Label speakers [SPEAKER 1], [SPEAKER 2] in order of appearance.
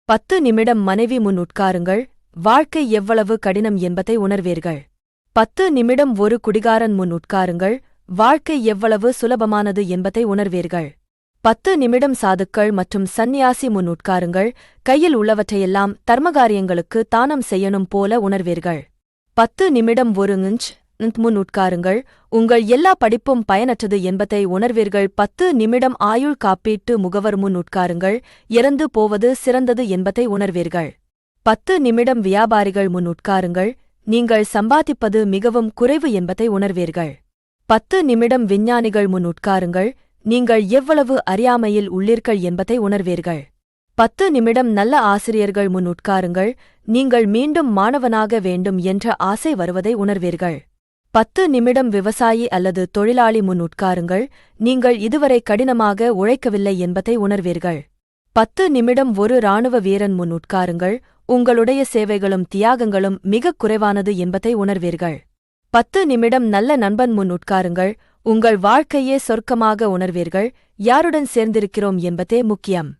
[SPEAKER 1] 10 நிமிடம் மனைவி முன் உட்காருங்கள். வாழ்க்கை எவ்வளவு கடினம் என்பதை உணர்வீர்கள். 10 நிமிடம் ஒரு குடிகாரன் முன் உட்காருங்கள். வாழ்க்கை எவ்வளவு சுலபமானது என்பதை உணர்வீர்கள். 10 நிமிடம் சாதுக்கள் மற்றும் சந்நியாசி முன் உட்காருங்கள். கையில் உள்ளவற்றையெல்லாம் தர்மகாரியங்களுக்கு தானம் செய்யணும் போல உணர்வீர்கள். 10 நிமிடம் ஒரு முன் உட்காருங்கள். உங்கள் எல்லா படிப்பும் பயனற்றது என்பதை உணர்வீர்கள். 10 நிமிடம் ஆயுள் காப்பீட்டு முகவர் முன் உட்காருங்கள். இறந்து போவது சிறந்தது என்பதை உணர்வீர்கள். 10 நிமிடம் வியாபாரிகள் முன் உட்காருங்கள். நீங்கள் சம்பாதிப்பது மிகவும் குறைவு என்பதை உணர்வீர்கள். 10 நிமிடம் விஞ்ஞானிகள் முன் உட்காருங்கள். நீங்கள் எவ்வளவு அறியாமையில் உள்ளீர்கள் என்பதை உணர்வீர்கள். 10 நிமிடம் நல்ல ஆசிரியர்கள் முன் உட்காருங்கள். நீங்கள் மீண்டும் மாணவனாக வேண்டும் என்ற ஆசை வருவதை உணர்வீர்கள். 10 நிமிடம் விவசாயி அல்லது தொழிலாளி முன் உட்காருங்கள். நீங்கள் இதுவரை கடினமாக உழைக்கவில்லை என்பதை உணர்வீர்கள். 10 நிமிடம் ஒரு இராணுவ வீரன் முன் உட்காருங்கள். உங்களுடைய சேவைகளும் தியாகங்களும் மிகக் குறைவானது என்பதை உணர்வீர்கள். 10 நிமிடம் நல்ல நண்பன் முன் உட்காருங்கள். உங்கள் வாழ்க்கையே சொர்க்கமாக உணர்வீர்கள். யாருடன் சேர்ந்திருக்கிறோம் என்பதே முக்கியம்.